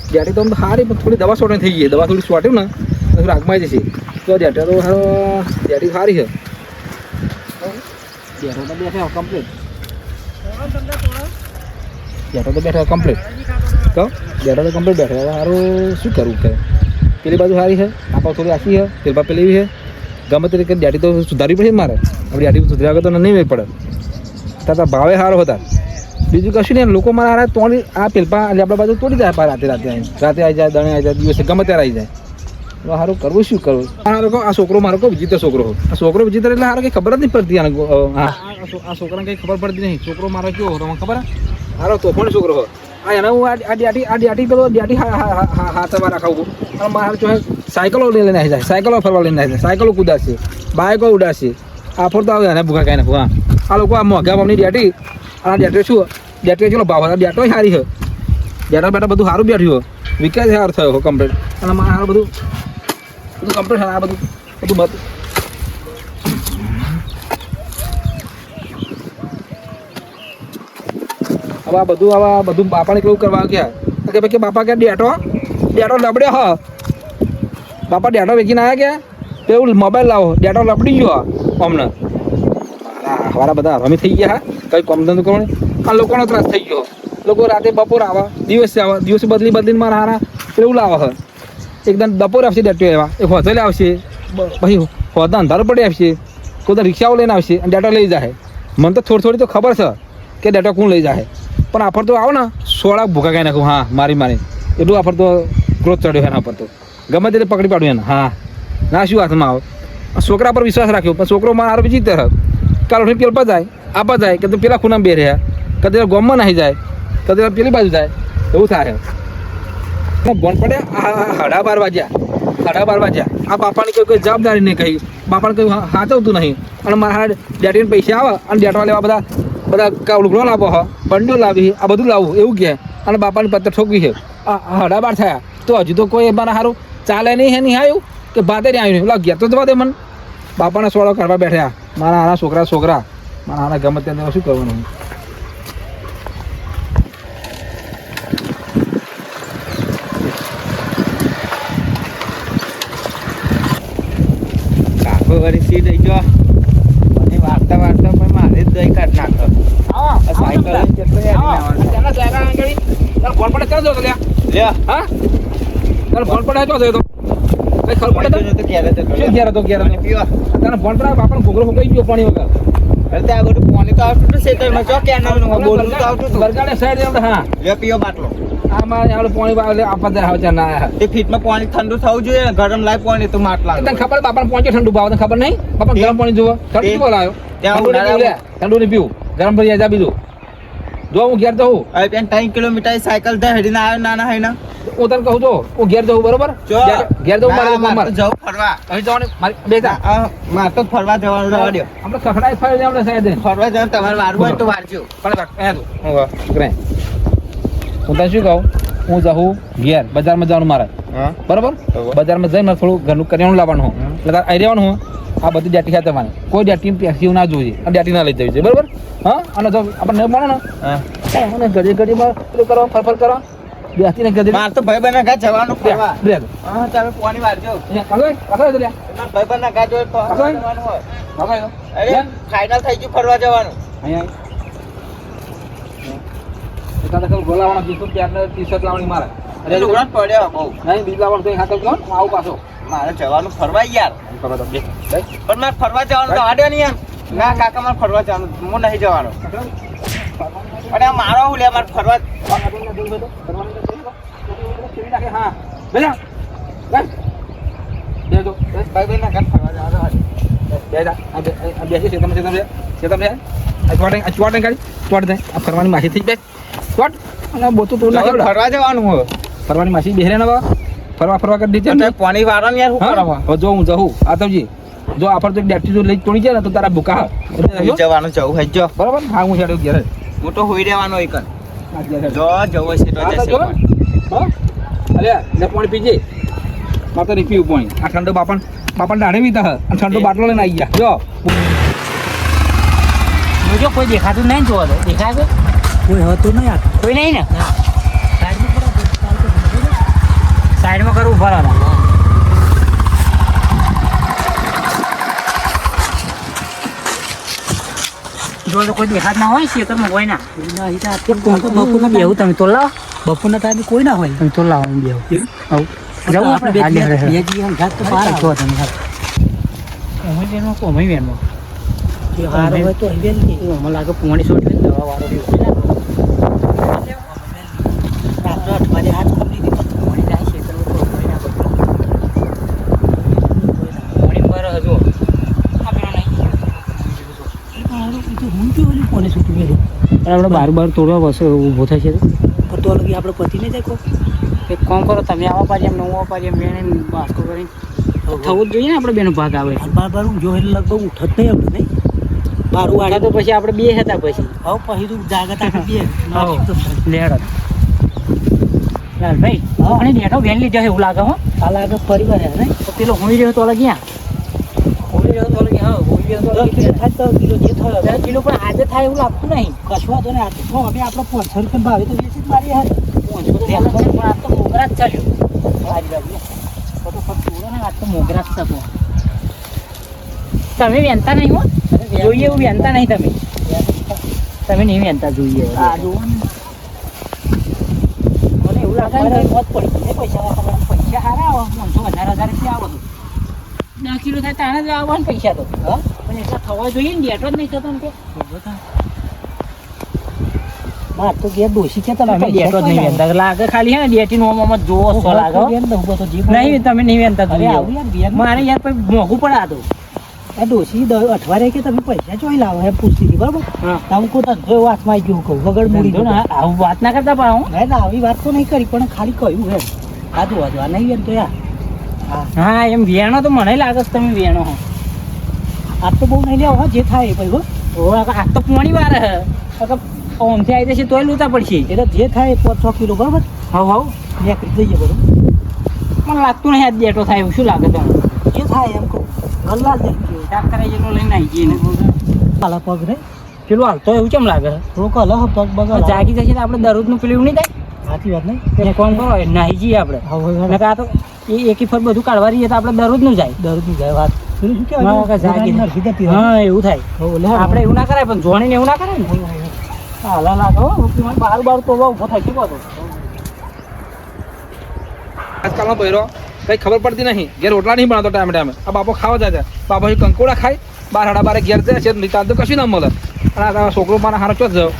ડેટી તો આમ તો સારી પણ થોડી દવા સોટે થઈ ગઈ દવા થોડી સોટ્યું ને તો થોડી આગમાં જશે તો ડેટા તો સારો ડેટી સારી છે ડેટો તો બેઠા કમ્પ્લીટ ડેટો તો બેઠા કમ્પ્લીટ તો ડેટો તો કમ્પ્લીટ બેઠો હવે સારું શું કરવું કે પેલી બાજુ સારી છે આપણા થોડી આખી છે પેલી પેલી છે ગમે તે રીતે ડેટી તો સુધારવી પડે મારે આપણી ડેટી સુધાર્યા વગર તો નહીં વેચ પડે તારા ભાવે સારો હતા બીજું કશું નહીં લોકો મારા હારા તોડી આ પેલપા એટલે આપણા બાજુ તોડી જાય રાતે આવી જાય દણે આવી જાય દિવસે ગમે ત્યારે આવી જાય તો સારું કરવું શું કરવું આ છોકરો મારો કહો વિજિત છોકરો આ છોકરો વિજિત એટલે સારો કંઈ ખબર જ નહીં પડતી હા આ છોકરાને કંઈ ખબર પડતી નહીં છોકરો મારો કેવો હતો ખબર સારો તોફાની છોકરો હોય આ એને હું આ ડ્યાટી પેલો ડ્યાટી હાથમાં રાખાવું અને મારે જો સાયકલો લઈને આવી જાય સાયકલો ફરવા લઈને આવી જાય સાયકલો કુદાશે બાઇકો ઉડાશે આફર તો આવે એને ભૂખા કાંઈ નાખું હા આ લોકો આ મોઘા ભાવની ડ્યાટી આ ડ્યાટો શું ડ્યાટો ચલો ભાવ હતા ડ્યાટો સારી છે ડ્યાટા બેટા બધું સારું બેઠ્યું હોય વિકાસ સારો થયો કમ્પ્લીટ અને મારે સારું બધું કમ્પ્લીટ આ બધું હવે બધું બાપાને કેવું કરવા ગયા કે ભાઈ કે બાપા કે ડેટો લબડ્યો હ બાપા ડેટો વેચીને આવ્યા કે એવું મોબાઈલ લાવો ડેટો લપડી ગયો અમને મારા બધા રમી થઈ ગયા કંઈ કોમ ધંધો કરવાની આ લોકોનો ત્રાસ થઈ ગયો લોકો રાતે બપોર આવે દિવસે બદલીને મારા હારા એવું લાવે હ એકદમ બપોર આવશે ડેટો એવા એક હોટલે આવશે પછી હોતા અંધારો પડી આવશે કોઈ તો રિક્ષાઓ લઈને આવશે અને ડેટો લઈ જાય મને તો થોડી તો ખબર છે કે ડેટો કોણ લઈ જાય પણ આફર તો આવો ને સોળા ભૂખા ખાઈ નાખું હા મારી એટલું આફર તો ક્રોધ ચડ્યો એના પર તો ગમે તે પકડી પાડ્યું એને હા ના શું હાથમાં આવો છોકરા પર વિશ્વાસ રાખ્યો પણ છોકરો મારો બીજી તરફ કાલ ઉઠી પેલપા જાય આપા જાય કે પેલા ખૂણામાં બે રહ્યા કદી ગોમમાં નાહી જાય કદી પેલી બાજુ જાય એવું થાય બોન પડ્યા સાડા બાર વાગ્યા આ બાપાની કોઈ જવાબદારી નહીં કહી બાપાને કોઈ હાથવતું નહીં અને મારા ડેટીને પૈસા આવે અને ડેટવા લેવા બધા લુગડો લાવો હ બંડો લાવી આ બધું લાવવું એવું કહે અને બાપાની પત્તર ઠોકવી છે આ સાડા બાર થયા તો હજુ તો કોઈ મારા સારું ચાલે નહીં હે નહીં આવ્યું કે ભાતે નહીં આવ્યું એટલે ઘેર તો જવા દે મને બાપાના સોળો કાઢવા બેઠ્યા મારા આના છોકરા મારા આના ગમે ત્યાં શું કરવાનું વળી સીટ આવી ગયો મને વાર્તા પણ મારે જ દહીં કાઢ નાખો સાયકલ ફોન પડે ચાલો તો લ્યા હા તારે ફોન પડે ચાલો તો ખબર પડે તો ઘેર તને ફોન પડે બાપાને ઘોઘરો ફૂંકાઈ ગયો પાણી વગર અરે ત્યાં બધું પાણી તો આવતું હતું શેતરમાં ચો કેનાલનું બોલવું તો આવતું હતું બરગાડે સાઈડ એમ હા લે પીઓ બાટલો આમાં આપણે પાણી આપવા જાય હવે ના એ ફીટમાં પાણી ઠંડુ થવું જોઈએ ને ગરમ લાય પાણી તો માટલા તને ખબર બાપાને પહોંચે ઠંડુ ભાવ તને ખબર નહીં બાપા ગરમ પાણી જોવો ઠંડુ બોલાયો ઠંડુ નહીં પીવું ગરમ ભરી જાય બીજું જો હું ઘેર જવું હવે ત્યાં 3 કિલોમીટર સાયકલ થાય હેડીને આવ્યો નાના હોય ને હું તને કહું છું હું ઘેર જવું બરોબર ઘેર જવું મારે જવું ફરવા અહીં જવાનું મારે બેટા મારે તો ફરવા જવાનું રહેવા દો આપણે સખડાઈ ફરી આપણે સાહેબ ફરવા જવાનું તમારે વારવું હોય તો વારજો પણ હું તને શું કહું હું જાઉં ઘેર બજારમાં જવાનું મારે બરોબર બજારમાં જઈને મારે થોડું ઘરનું કરિયાણું લાવવાનું એટલે તારે આવી રહેવાનું હું આ બધી ડેટી ખાતે મારે કોઈ ડેટી પેક્સી ના જોઈએ અને ડેટી ના લઈ જવી છે બરોબર હા અને જો આપણે ન માનો ને ઘડીમાં પેલું કરો ફરફર કરો બેસીને ગધી મારે તો ભાઈ બહેન ઘા જવાનું ફરવા હા ચાલો પાણી વારજો ભાઈ બહેન ઘા જો જવાનું હોય ફાઇનલ થઈ ગયું ફરવા જવાનું અહીંયા બોલાવાના ટી-શર્ટ લાવવાની મારે પડ્યો બહુ નહીં બીજ લાવવાનું તો હાથે કહો આવું પાછો મારે જવાનું ફરવા યાર પણ મારે ફરવા જવાનું તો આડે નહીં એમ ના કાકા મારે ફરવા જવાનું હું નહીં જવાનું અરે મારો હું લે મારે ફરવા હા બેજા બેજો ભાઈ બહેન ઘર ફરવા જવાનું બેજા બેસી છે તમે ચોટે ગાડી ચોટ દે આ ફરવાની માસી થઈ જાય ચોટ અને બોતું તો ફરવા જવાનું હોય ફરવાની માસી બેહરે ને ફરવા કરી દીધી પાણી વાળવાનું યાર શું કરવા જો હું જવું આતવજી જો આપણ તો ડેટી જો લઈ તોડી જાય ને તો તારા ભૂકા જવાનું જવું હજો બરાબર હા હું હેડો ઘેર હું તો હોઈ રહેવાનો એક જો જવું છે તો જશે હા અરે લે પાણી પીજે મારે તો નહીં પીવું પાણી આ ઠંડો બાપણ દાઢે વીતા અને ઠંડો બાટલો લઈને આવી ગયા જો કોઈ દેખાતું નહીં જોવા દો દેખાય કોઈ હતું નહીં કોઈ નહીં ને સાઈડમાં કરવું ફરવા જો તો કોઈ દેખાત ના હોય ખેતરમાં હોય ના બપોરના બેહું તમે તો લાવો બપોરના ટાઈમે કોઈ ના હોય તમે તો લાવો હું બેહું જવું આપણે બે હાલે રહે જીવન ઘાત તો બહાર જો તમે કોમય બેનો કોમય બેનો હાર હોય તો હિવેલ કે મને લાગે પોણી છોડી દવા વાળો રાત્રે 8 વાગે હાથ ખોલી દીધો પોણી જાય ખેતરમાં કોઈ ના પોણી પર હજુ આ પેલો નહીં હું કેવું કોને છૂટું ગયેલું આપણે બાર તોડવા બસ ઊભો થાય છે પણ તો લગી આપણે પતિ નહીં જાય કોઈ એક કામ કરો તમે આવા પાછી એમ નવો પાછી એમ બેને બાસ્કો કરીને થવું જ જોઈએ ને આપણે બેનો ભાગ આવે બાર હું જો એટલે લગભગ ઉઠત નહીં આપણે નહીં બારું વાળા તો પછી આપણે બે હતા પછી હવે પછી તું જાગત આપણે બે લેડ લાલભાઈ અને ડેટો વેન લીધો એવું લાગે હો આ લાગે પરિવાર હે નહીં તો પેલો હોઈ રહ્યો તો ક્યાં હોઈ રહ્યો તો હા હોઈ રહ્યો તો 10 કિલો થાય તો કિલો જે થયો 10 કિલો પણ આજે થાય એવું લાગતું નહીં કશવા તો ને આ તો હવે આપણે 500 રૂપિયા ભાવે તો વેચી જ મારી હારે પણ આ તો મોગરા જ ચાલ્યો મારી બાજુ ફટોફટ તોડો ને આ તો મોગરા જ થતો તમે વેનતા નહીં હો જોઈએ એવું વેનતા નહીં તમે નહીં વેનતા જોઈએ આ જોવો ને મને એવું લાગે ને મોત પડી ગઈ પૈસા પૈસા સારા આવે 500,000 રૂપિયા આવે 10 કિલો થાય તાણે જ આવવા ને પૈસા તો હા પણ એટલા થવા જોઈએ ને ડેટો જ નહીં થતો ને માર તો ઘેર ડોસી કે તમે તમે ડેટો જ નહીં વેનતા લાગે ખાલી હે ને ડેટી નો મોમ જોવો સો લાગે નહીં તમે નહીં વેનતા જોઈએ મારે યાર પછી મોંઘું પડે આ તો આ ડોસી અઠવાડિયે કે તમે પૈસા ચોઈ લાવો એમ પૂછતી હતી બરાબર હા તમે કોઈ ધંધો વાતમાં ગયો કહું વગર મૂડી જો ને આવું વાત ના કરતા પણ હું ના આવી વાત તો નહીં કરી પણ ખાલી કહ્યું એમ આ જો આ નહીં એમ તો યાર હા હા એમ વેણો તો મને લાગે છે તમે વેણો હો આ તો બહુ નહીં લેવો જે થાય એ ભાઈ હો આ તો પોણી વાર હે ઓમથી આવી જશે તોય લૂતા પડશે એટલે જે થાય 5-6 કિલો બરાબર હવ નીકળી જઈએ બરાબર મને લાગતું નહીં આજ ડેટો થાય એવું શું લાગે તમને જે થાય એમ કહું ગલ્લા જ ડાક્ટર જેટલો લઈને આવી જઈએ ને કાલા પગ રે પેલું હાલતો એવું કેમ લાગે થોડોક અલગ પગ બગા જાગી જશે તો આપણે દરરોજનું પેલું નહીં થાય સાચી વાત નહીં એક કામ કરો નાહી જઈએ આપણે હવે નકર આ તો એકી ફર બધું કાઢવા રહીએ તો આપણે દરરોજનું જાય દરરોજ જાય વાત પેલું શું હા, કે કહેવાય જાગી. જાગી હા એવું થાય આપણે આપણે એવું ના કરાય પણ જોણીને એવું ના કરાય ને હાલા લાગે હો બાર બાર તો ઉભો થાય શું કહો આજકાલનો બૈરો કઈ ખબર પડતી નહીં ઘેર રોટલા નહીં બનાવતો ટાઈમે ટાઈમે આ બાપો ખાવા જાય છે બાપો કંકોડા ખાય 12:30 ઘેર જાય છે નિતાન તો કશું ના મળે અને આ છોકરો મારા હારો ચો જ જાવ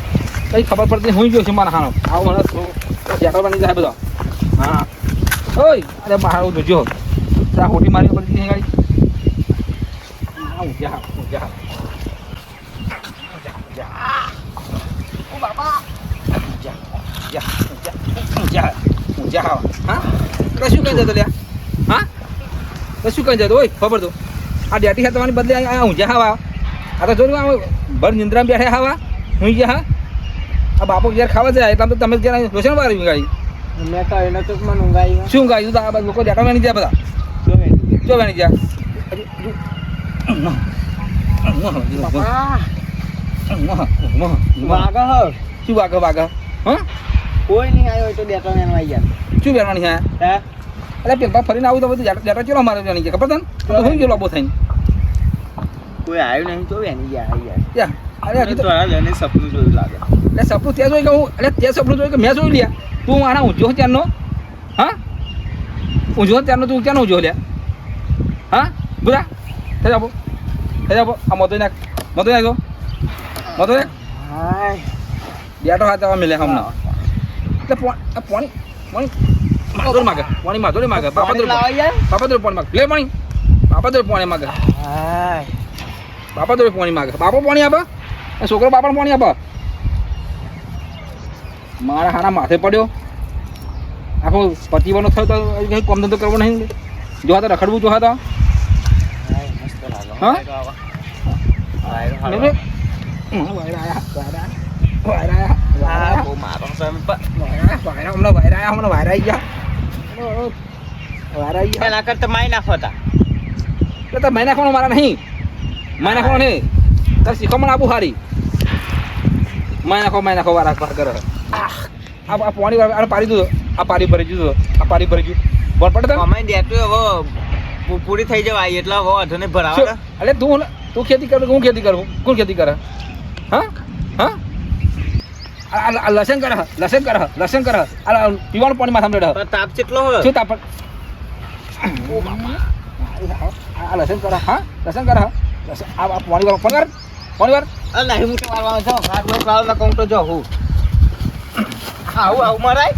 કઈ ખબર પડતી હું ગયો છું મારા હારો આવો મને જેટલો બની જાય બધો હા ઓય અરે બહાર જોજો ત્યાં હોટી મારી પડી ગઈ ગાડી હા ઊંઝા ઊંઝા ઓ બાપા ઊંઝા ઊંઝા ઊંઝા હા કશું કઈ જતો લ્યા હા કશું કઈ જતો ઓય ખબર તો આ ડેટી હા તમારી બદલે આ ઊંઝા હવા આ તો જોયું આમ ભર નિંદ્રામાં બેઠા હવા હું ગયા હા આ બાપો જ્યારે ખાવા જાય એટલે તો તમે જ્યારે રોશન મારી ગાડી મેં તો એને તો મને ઊંઘાઈ શું ગાયું તો આ બધા લોકો ડેટા વેણી જાય બધા જો વેણી જાય વાગા હો શું વાગે વાગે હા કોઈ નહીં આવ્યો તો ડેટો મેન આવી ગયા શું વેરવાની હા હે એટલે પેપર ફરીને આવું તો બધું ડેટા ચલો મારે વેણી જાય ખબર તને તો હું ગયો લાંબો થઈને કોઈ આવ્યું નહીં તો એની ગયા આવી ગયા ત્યાં અરે હજી તો એને સપનું જોયું લાગે એટલે સપનું ત્યાં જોઈ કે હું એટલે ત્યાં સપનું જોયું કે મેં જોઈ લ્યા તું આના ઊંઝો ત્યારનો હા ઊંઝો ત્યારનો તું ક્યાંનો ઊંઝો લ્યા હા બુરા થઈ જાબો આ મતો નાખ મતો નાખ હાય ડેટો હાથ આવવા મિલે હમણાં એટલે પાણી માધોર માગે પાણી માધોર માગે બાપા દોર લાવા યાર પાણી માગે લે પાણી બાપા દોર પાણી માગે હાય બાપા દોર પાણી માગે બાપો પાણી આપે છોકરો બાપાને પાણી આપે મારા હારા માથે પડ્યો આખો પતિવાનો થયો તો કંઈ કોમ ધંધો કરવો નહીં જોવા તો રખડવું જોવા તો મસ્ત લાગે હા? હાય વાયરા બહુ મારો છે હમણાં વાયરા આવી ગયા વાયરા આવી ગયા એના કરતા માઈ નાખોતા એટલે તો મહિના ખોણો મારા નહીં મહિના ખોણો નહીં તારે શીખવામાં આપું હારી મહિના ખો વારા કરે આ પાણી આ પારી દીધો આ પારી ભરી દીધો આ પારી ભરી ગયું બોલ પડે તને કમાઈ દેતું હવે પૂરી થઈ જવાય એટલે હવે વાંધો નહીં ભરાવા શું? અલે તું ખેતી કર હું ખેતી કરું કોણ ખેતી કરે હા હા આ લસણ કરે લસણ કરે આ પીવાનું પાણી માથામાં રેડે પણ તાપ કેટલો હોય શું તાપ આ લસણ કરે હા લસણ કરે લસણ આ પાણી વાર અરે નહીં હું તો મારવાનો છું હાથ કહું તો જો હું આવું મરાય